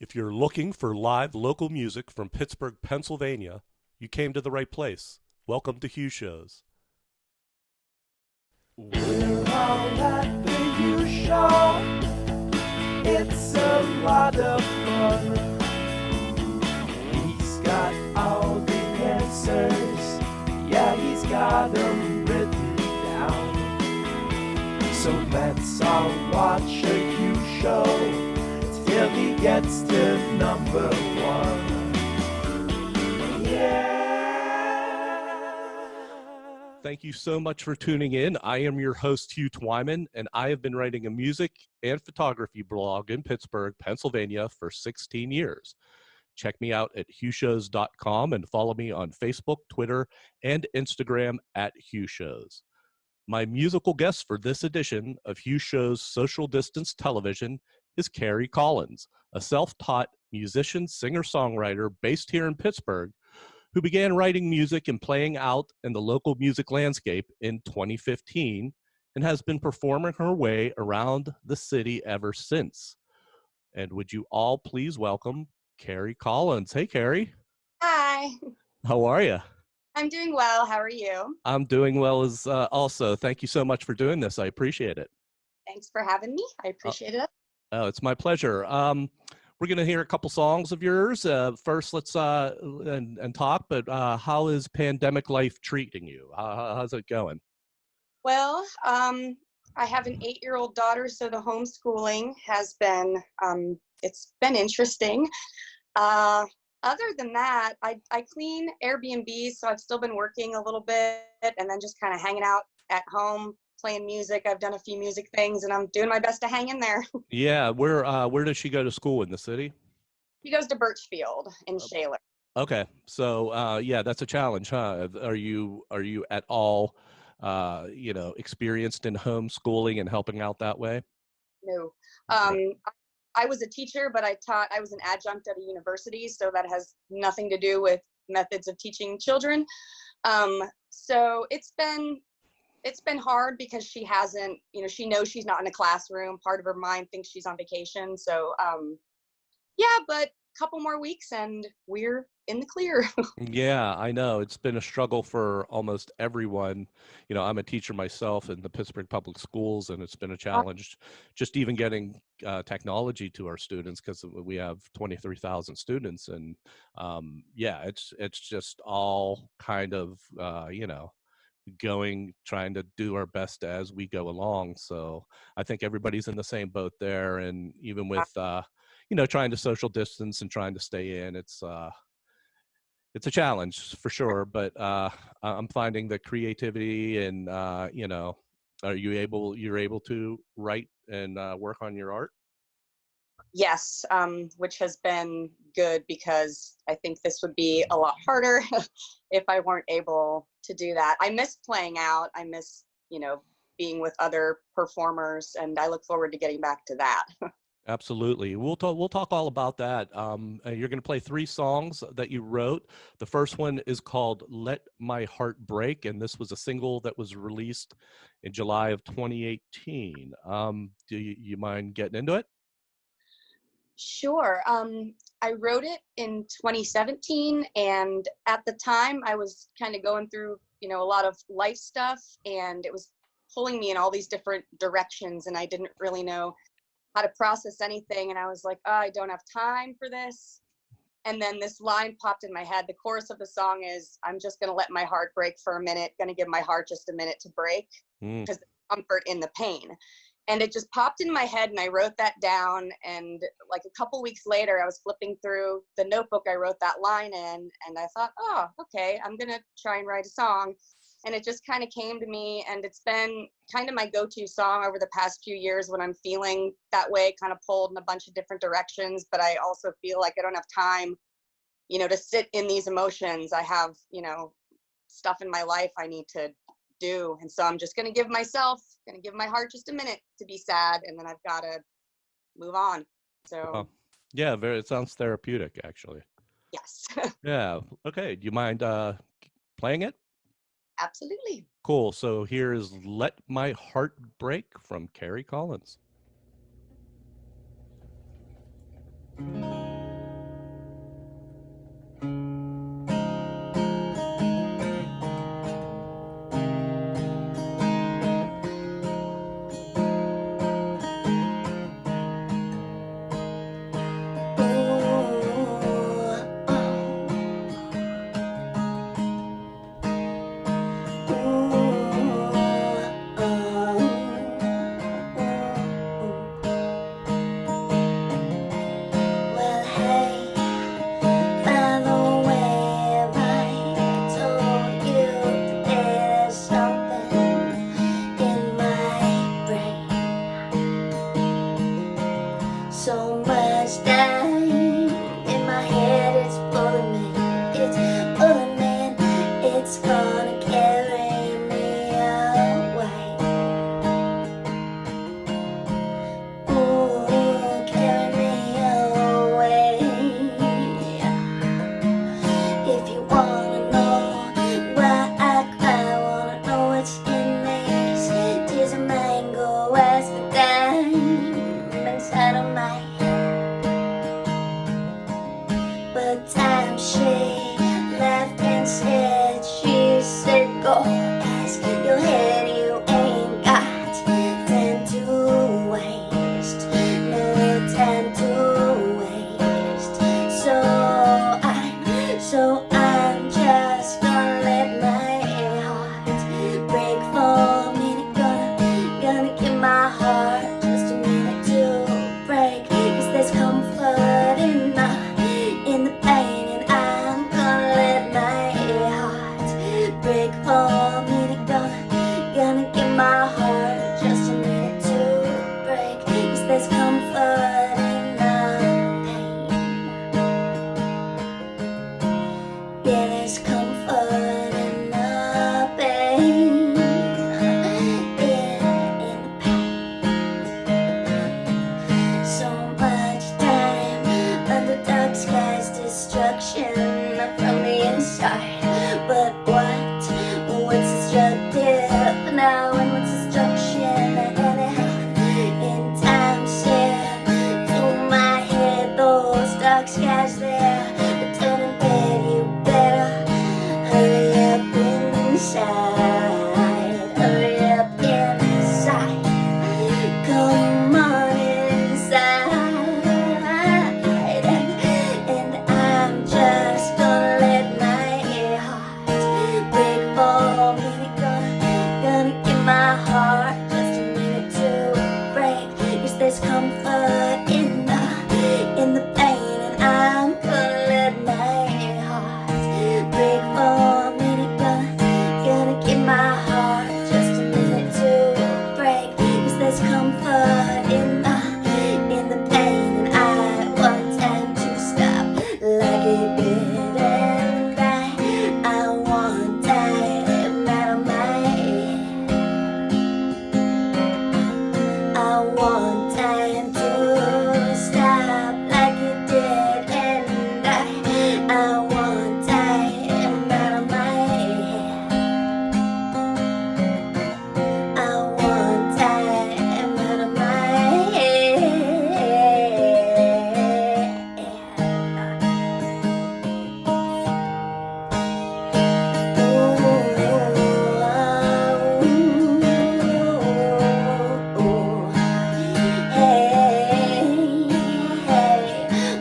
If you're looking for live local music from Pittsburgh, Pennsylvania, you came to the right place. Welcome to Hugh Shows. We're all at the Hugh Show. It's a lot of fun. He's got all the answers. Yeah, he's got them written down. So let's all watch a Hugh Show till he gets to number one. Yeah. Thank you so much for tuning in. I am your host, Hugh Twyman, and I have been writing a music and photography blog in Pittsburgh, Pennsylvania for 16 years. Check me out at HughShows.com and follow me on Facebook, Twitter, and Instagram at HughShows. My musical guest for this edition of Hugh Show's Social Distance Television is Kerry Collins, a self-taught musician, singer-songwriter based here in Pittsburgh, who began writing music and playing out in the local music landscape in 2015 and has been performing her way around the city ever since. And would you all please welcome Carrie Collins. Hey, Carrie. Hi. How are you? I'm doing well. How are you? I'm doing well as also. Thank you so much for doing this. I appreciate it. Thanks for having me. I appreciate it. Oh, it's my pleasure. We're going to hear a couple songs of yours. First, let's and talk, but how is pandemic life treating you? How's it going? Well, I have an 8-year-old daughter, so the homeschooling has been, it's been interesting. Other than that, I clean Airbnb, so I've still been working a little bit and then just kind of hanging out at home, playing music. I've done a few music things and I'm doing my best to hang in there. Yeah, where does she go to school in the city? She goes to Birchfield in Shaler. Okay, so yeah, that's a challenge, huh? Are you at all experienced in homeschooling and helping out that way? No. I was a teacher, but I was an adjunct at a university, so that has nothing to do with methods of teaching children. So it's been hard because she hasn't, she knows she's not in a classroom. Part of her mind thinks she's on vacation. So yeah, but a couple more weeks and we're in the clear. Yeah, I know. It's been a struggle for almost everyone. I'm a teacher myself in the Pittsburgh Public Schools, and it's been a challenge just even getting technology to our students because we have 23,000 students. And yeah, it's just all kind of, trying to do our best as we go along. So I think everybody's in the same boat there. And even with, trying to social distance and trying to stay in, it's a challenge for sure, but I'm finding the creativity and you're able to write and work on your art? Yes, which has been good because I think this would be a lot harder if I weren't able to do that. I miss playing out. I miss, being with other performers, and I look forward to getting back to that. Absolutely. We'll talk all about that. You're going to play 3 songs that you wrote. The first one is called Let My Heart Break, and this was a single that was released in July of 2018. Do you mind getting into it? Sure. I wrote it in 2017, and at the time I was kind of going through, a lot of life stuff, and it was pulling me in all these different directions, and I didn't really know how to process anything. And I was like, oh, I don't have time for this. And then this line popped in my head. The chorus of the song is, I'm just going to let my heart break for a minute, going to give my heart just a minute to break because there's comfort in the pain. And it just popped in my head and I wrote that down. And like a couple weeks later, I was flipping through the notebook I wrote that line in, and I thought, oh, okay, I'm going to try and write a song. And it just kind of came to me, and it's been kind of my go-to song over the past few years when I'm feeling that way, kind of pulled in a bunch of different directions, but I also feel like I don't have time, to sit in these emotions. I have, stuff in my life I need to do. And so I'm just going to give my heart just a minute to be sad, and then I've got to move on. So yeah, it sounds therapeutic, actually. yes. Yeah. Okay. Do you mind playing it? Absolutely. Cool. So here is Let My Heart Break from Carrie Collins. go ask your head, you ain't got time to waste, no time to waste. So I'm just gonna let my heart break for a minute. Gonna give my heart just a minute to break, 'cause there's comfort in the pain, and I'm gonna let my heart break for a minute. Gonna give my heart just a minute to break, 'cause there's comfort in the pain. Yeah, there's comfort in the pain. Yeah, in the pain. So much time under dark skies, destruction from the inside. But what's destructive now, and what's destruction anyhow? In time share through my head, those dark skies there. But turning bed, you better hurry up inside. Hurry up inside. Come on inside. And I'm just gonna let my heart break for a minute. Gonna give my heart just a minute to break, 'cause there's comfort in the pain, and I'm gonna let my heart break for a minute. Gonna give my heart just a minute to break, 'cause there's comfort in the pain, and I want time to stop like it did, and I want time out of my head. I want time to stop like it did, and I want time out of my head. I want time out of my head.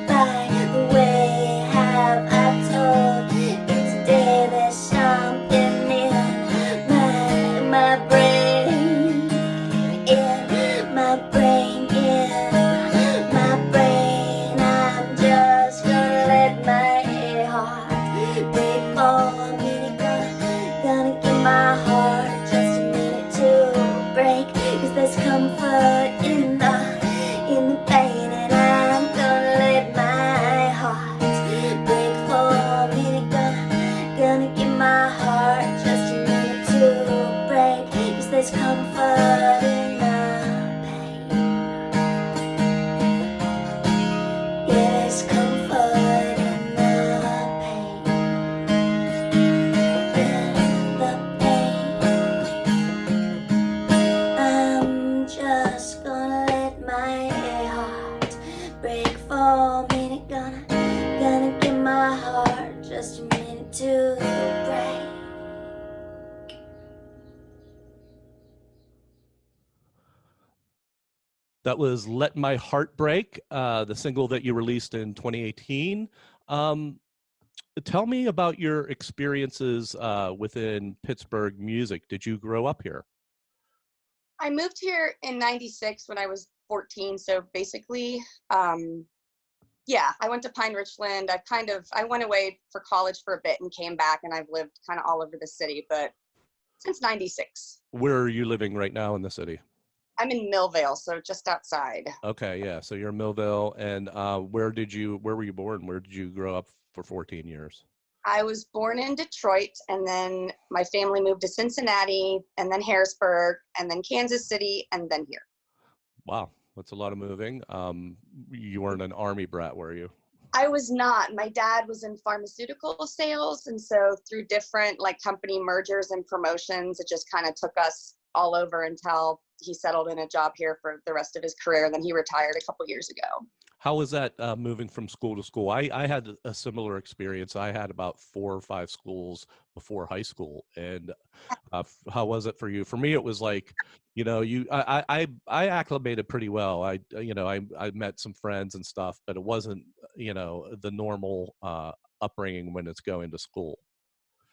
By the way, have I told you today there's something in my brain, in my brain, in my brain. I'm just gonna let my heart break for a minute. Gonna give my heart just a minute to break, 'cause there's comfort in the pain, and I'm gonna let my heart break for a minute. Gonna give my heart just a minute to break, 'cause there's comfort in the pain. Yeah, there's comfort in the pain. The pain. I'm just gonna let my heart break for a minute. Gonna give my heart just a minute to break. That was Let My Heart Break, the single that you released in 2018. Tell me about your experiences within Pittsburgh music. Did you grow up here? I moved here in 96 when I was 14. So basically, yeah, I went to Pine Richland. I went away for college for a bit and came back, and I've lived kind of all over the city, but since 96. Where are you living right now in the city? I'm in Millvale, so just outside. Okay, yeah. So you're in Millvale, and where were you born? Where did you grow up for 14 years? I was born in Detroit, and then my family moved to Cincinnati, and then Harrisburg, and then Kansas City, and then here. Wow, that's a lot of moving. You weren't an Army brat, were you? I was not. My dad was in pharmaceutical sales, and so through different company mergers and promotions, it just kind of took us all over until he settled in a job here for the rest of his career, and then he retired a couple years ago. How was that moving from school to school? I had a similar experience. I had about 4 or 5 schools before high school. And how was it for you? For me, it was like, you know, I acclimated pretty well. I met some friends and stuff, but it wasn't, you know, the normal upbringing when it's going to school.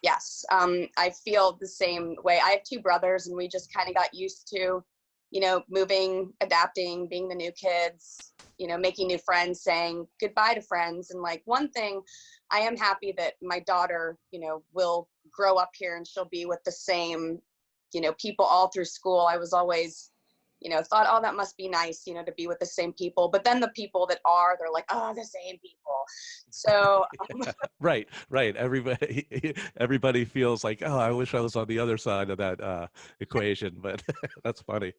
Yes, I feel the same way. I have 2 brothers, and we just kind of got used to, you know, moving, adapting, being the new kids, you know, making new friends, saying goodbye to friends. And like, one thing, I am happy that my daughter, you know, will grow up here and she'll be with the same, you know, people all through school. I was always, you know, thought, oh, that must be nice, you know, to be with the same people. But then the people that are, they're like, oh, the same people. So Right. Everybody feels like, oh, I wish I was on the other side of that equation, but that's funny.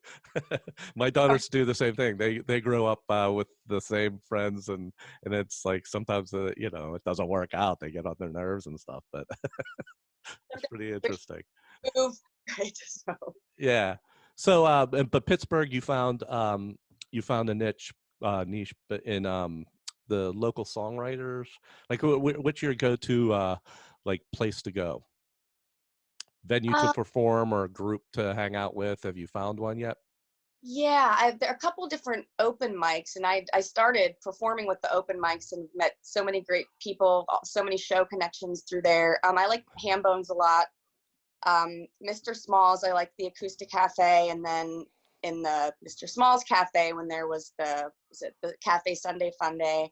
My daughters do the same thing. They grow up with the same friends, and it's like sometimes you know, it doesn't work out. They get on their nerves and stuff, but it's pretty interesting. move, right? So Yeah. So, but Pittsburgh, you found a niche, but in the local songwriters. Like, what's your go-to like place to go? Venue to perform or a group to hang out with? Have you found one yet? yeah, there are a couple different open mics, and I started performing with the open mics and met so many great people, so many show connections through there. I like Hambones a lot. Mr. Smalls, I like the Acoustic Cafe, and then in the Mr. Smalls Cafe, when there was the Cafe Sunday Fun Day,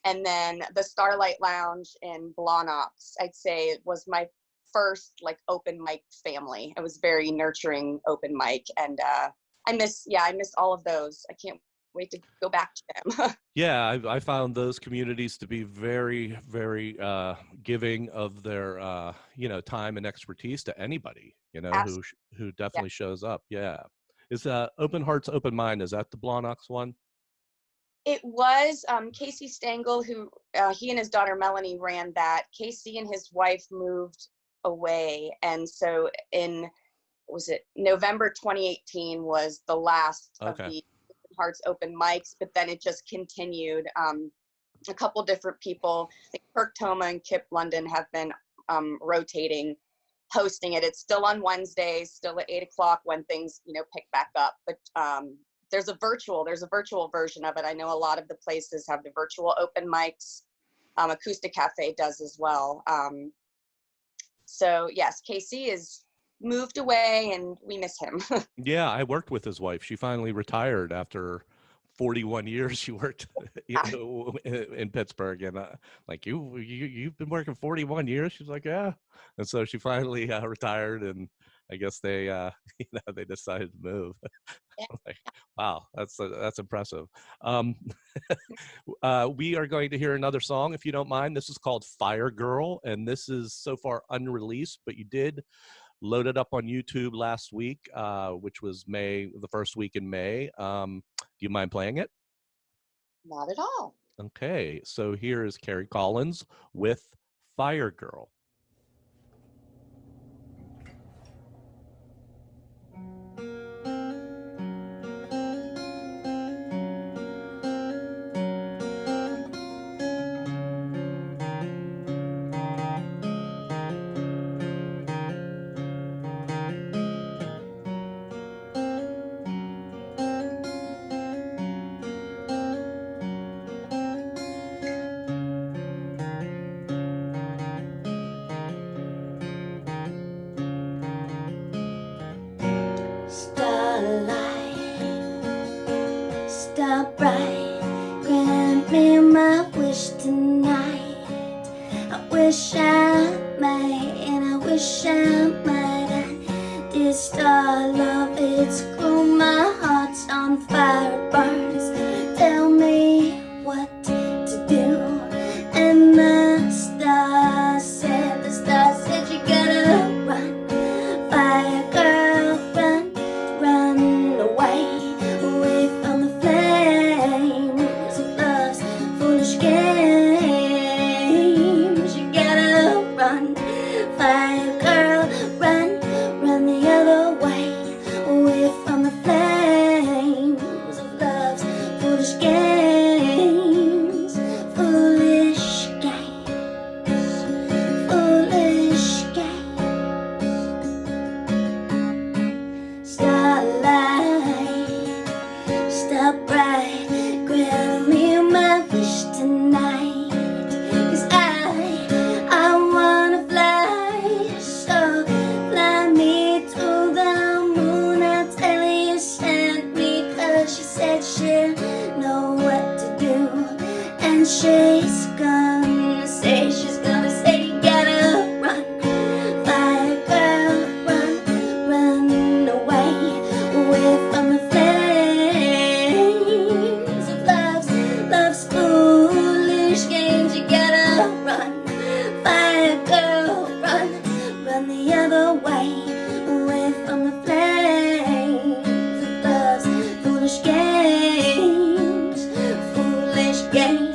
and then the Starlight Lounge in Blawnox, I'd say it was my first like open mic family. It was very nurturing open mic, and I miss all of those. I can't wait to go back to them. Yeah, I found those communities to be very, very giving of their you know, time and expertise to anybody, you know, who definitely shows up. Yeah. Is Open Hearts, Open Mind, is that the Blawnox one? It was Casey Stengel, who he and his daughter Melanie ran that. Casey and his wife moved away, and so in November 2018 was the last of the Hearts open mics, but then it just continued. A couple different people, like Kirk Toma and Kip London, have been rotating, hosting it. It's still on Wednesdays, still at 8 o'clock when things, you know, pick back up. But there's a virtual version of it. I know a lot of the places have the virtual open mics. Acoustic Cafe does as well. So yes, Casey is moved away and we miss him. Yeah, I worked with his wife. She finally retired after 41 years. She worked in Pittsburgh, and like, you've been working 41 years. She's like, yeah. And so she finally retired, and I guess they you know, they decided to move. Like, wow, that's impressive. We are going to hear another song, if you don't mind. This is called Fire Girl, and this is so far unreleased, but you did load it up on YouTube last week, which was the first week in May. Do you mind playing it? Not at all. Okay, so here is Kerry Collins with Fire Girl. Star bright, grant me my wish tonight. I wish I might, and I wish I might. This star love, it's cool, my heart's on fire, burns. Tell me what to do. And the star said you gotta run, fire girl, run away from the flames of love's foolish games. You gotta run, fire girl, run the other way, away from the flames she's gonna say, gotta run, fire girl, run away away from the flames of love's foolish games. You gotta run, fire girl, run the other way away from the flames of love's foolish games, foolish games.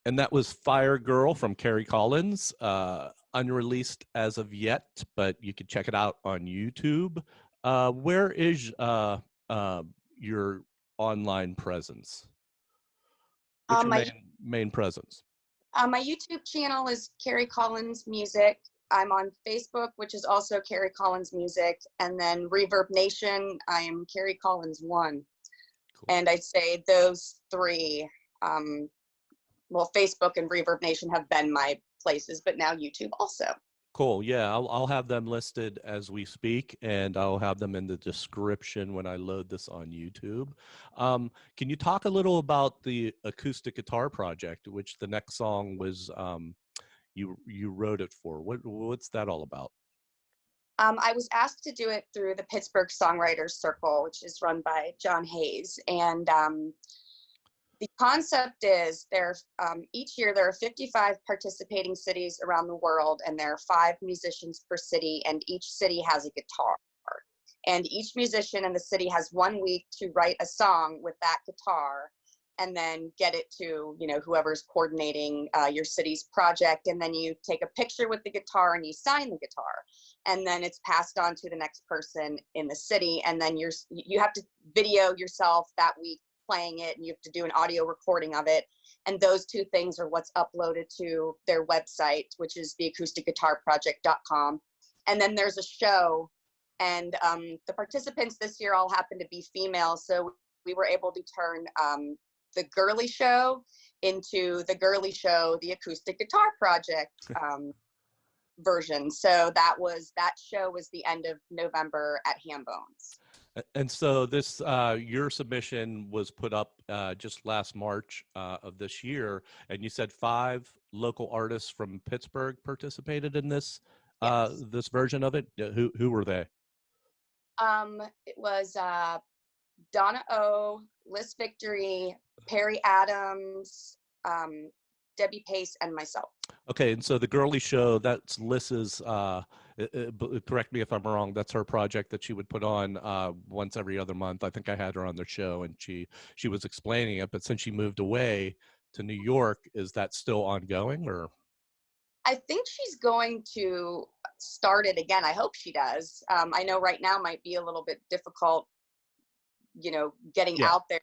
And that was Fire Girl from Kerry Collins, unreleased as of yet, but you can check it out on YouTube. Where is your online presence? What's your main presence? My YouTube channel is Kerry Collins Music. I'm on Facebook, which is also Kerry Collins Music. And then Reverb Nation, I am Kerry Collins 1. Cool. And I'd say those three, well, Facebook and Reverb Nation have been my places, but now YouTube also. Cool. Yeah, I'll have them listed as we speak, and I'll have them in the description when I load this on YouTube. Can you talk a little about the acoustic guitar project, which the next song was you wrote it for? What's that all about? I was asked to do it through the Pittsburgh Songwriters Circle, which is run by John Hayes, and the concept is each year there are 55 participating cities around the world, and there are 5 musicians per city, and each city has a guitar. And each musician in the city has 1 week to write a song with that guitar, and then get it to whoever's coordinating your city's project. And then you take a picture with the guitar and you sign the guitar, and then it's passed on to the next person in the city. And then you have to video yourself that week playing it, and you have to do an audio recording of it, and those 2 things are what's uploaded to their website, which is theacousticguitarproject.com. And then there's a show, and the participants this year all happen to be female, so we were able to turn the girly show into the girly show, the Acoustic Guitar Project version. So that show was the end of November at Hambones. And so this, your submission was put up just last March of this year, and you said 5 local artists from Pittsburgh participated in this this version of it. Who were they? It was Donna O, Liz Victory, Perry Adams, Debbie Pace, and myself. Okay, and so the girly show, that's Liz's, correct me if I'm wrong, that's her project that she would put on once every other month. I think I had her on the show, and she was explaining it, but since she moved away to New York, is that still ongoing, or? I think she's going to start it again. I hope she does. I know right now might be a little bit difficult, getting out there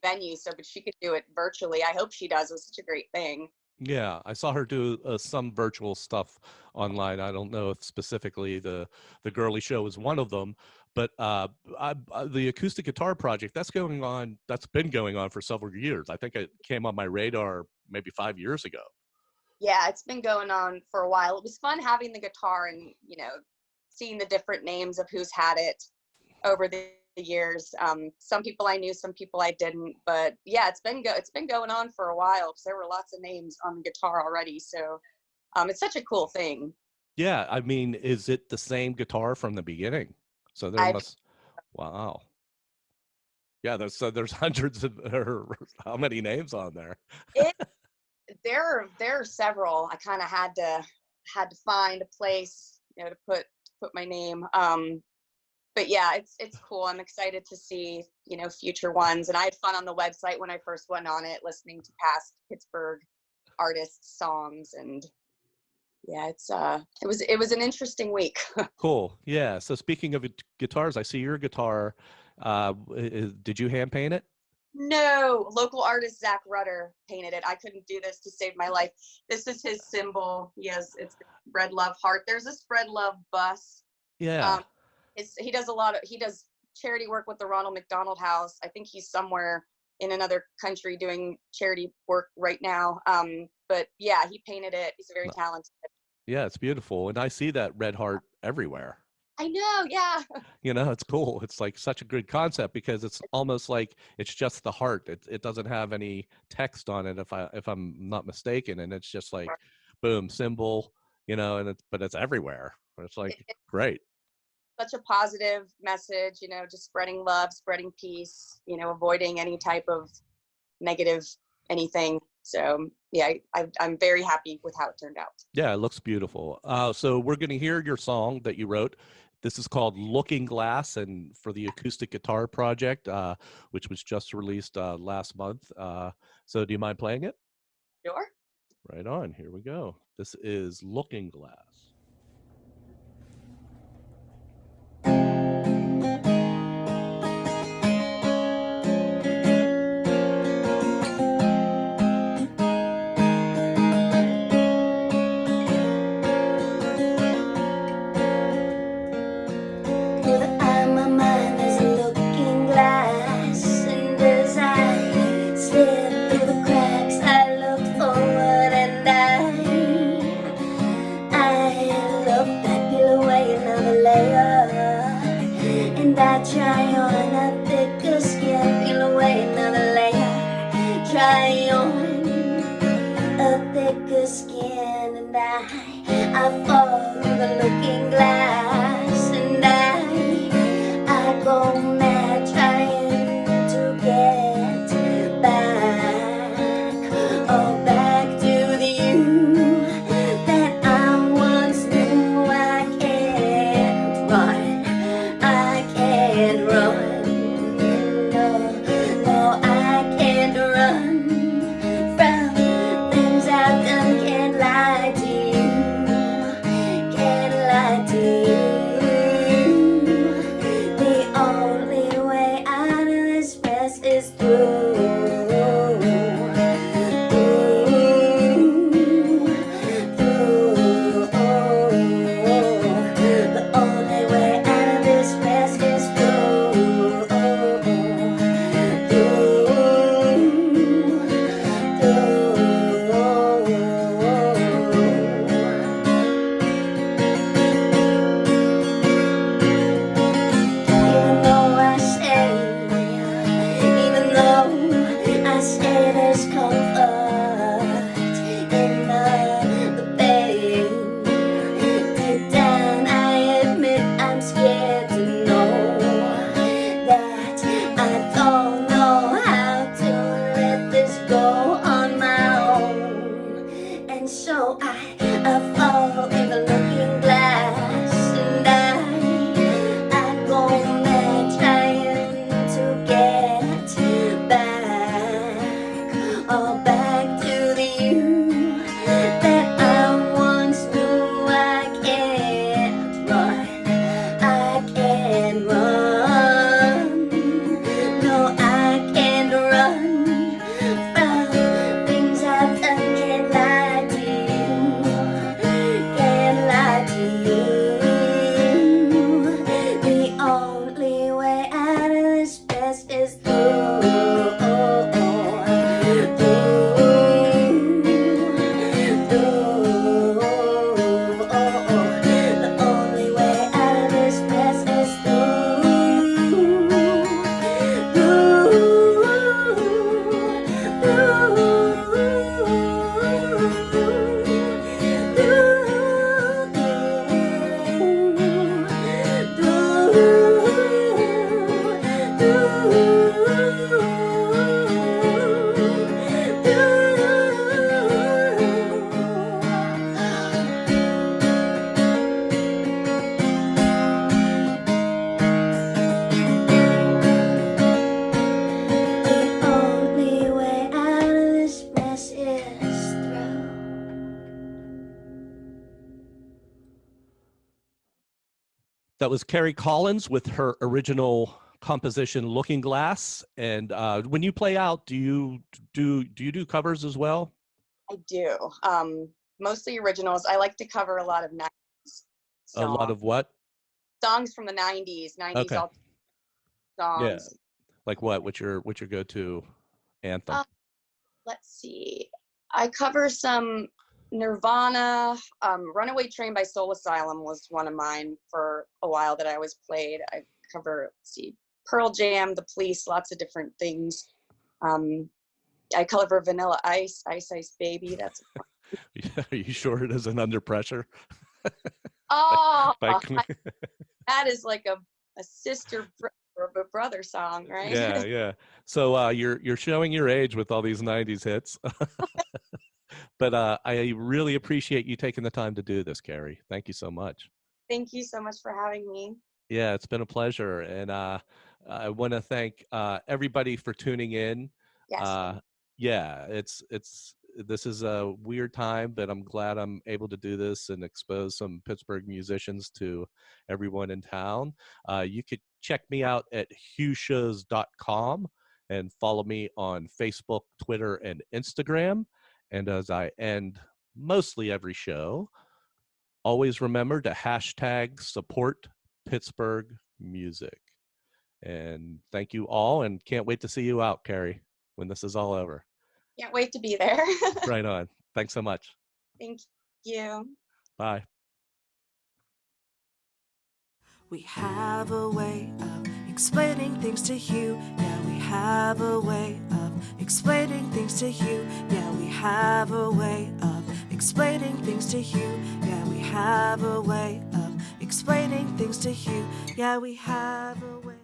venue. So, but she could do it virtually. I hope she does. It was such a great thing. Yeah, I saw her do some virtual stuff online. I don't know if specifically the girly show is one of them, but the acoustic guitar project that's been going on for several years. I think it came on my radar maybe 5 years ago. Yeah, it's been going on for a while. It was fun having the guitar and seeing the different names of who's had it over the years. Some people I knew, some people I didn't, but yeah, it's been going on for a while because there were lots of names on the guitar already. So it's such a cool thing. Yeah, I mean, is it the same guitar from the beginning? So wow. Yeah, there's hundreds of, or how many names on there? There are several. I kind of had to find a place, to put my name. But yeah, it's cool. I'm excited to see, future ones. And I had fun on the website when I first went on it, listening to past Pittsburgh artists' songs. And yeah, it was an interesting week. Cool. Yeah. So speaking of guitars, I see your guitar. Did you hand paint it? No, local artist Zach Rutter painted it. I couldn't do this to save my life. This is his symbol. Yes, it's the Spread Love heart. There's a Spread Love bus. Yeah. He does charity work with the Ronald McDonald House. I think he's somewhere in another country doing charity work right now. But yeah, he painted it. He's very talented. Yeah, it's beautiful. And I see that red heart everywhere. I know, yeah. It's cool. It's like such a good concept because it's almost like it's just the heart. It doesn't have any text on it if I'm not mistaken. And it's just like, boom, symbol, but it's everywhere. It's like, great. Such a positive message, just spreading love, spreading peace, avoiding any type of negative anything. So yeah, I'm very happy with how it turned out. Yeah, it looks beautiful. So we're going to hear your song that you wrote. This is called Looking Glass, and for the acoustic guitar project, which was just released last month. So do you mind playing it? Sure. Right on. Here we go. This is Looking Glass. I fall through the looking glass, and I go mad trying to get back, oh, back to the you that I once knew. I can't run, no, I can't run from things I've done, can't lie to you. That was Carrie Collins with her original composition "Looking Glass." And when you play out, do you do covers as well? I do. Mostly originals. I like to cover a lot of 90s A lot songs. of what? Songs from the 90s, Okay. all Yeah. songs. Like what? What's your go-to anthem? Let's see. I cover some Nirvana. Runaway Train by Soul Asylum was one of mine for a while that I always played. I cover, let's see, Pearl Jam, The Police, lots of different things. I cover Vanilla Ice, Ice Ice Baby. That's Are you sure it isn't Under Pressure? oh, By- that is like a sister or a brother song, right? Yeah, yeah. So you're showing your age with all these 90s hits. But I really appreciate you taking the time to do this, Carrie. Thank you so much. Thank you so much for having me. Yeah, it's been a pleasure. And I want to thank everybody for tuning in. Yes. Yeah, this is a weird time, but I'm glad I'm able to do this and expose some Pittsburgh musicians to everyone in town. You could check me out at HughShows.com and follow me on Facebook, Twitter, and Instagram. And as I end mostly every show, always remember to hashtag support Pittsburgh music. And thank you all, and can't wait to see you out, Carrie, when this is all over. Can't wait to be there. Right on. Thanks so much. Thank you. Bye. We have a way of explaining things to Hugh. Yeah, we have a way of explaining things to Hugh. Yeah, we have a way of explaining things to Hugh. Yeah, we have a way of explaining things to Hugh. Yeah, we have a way.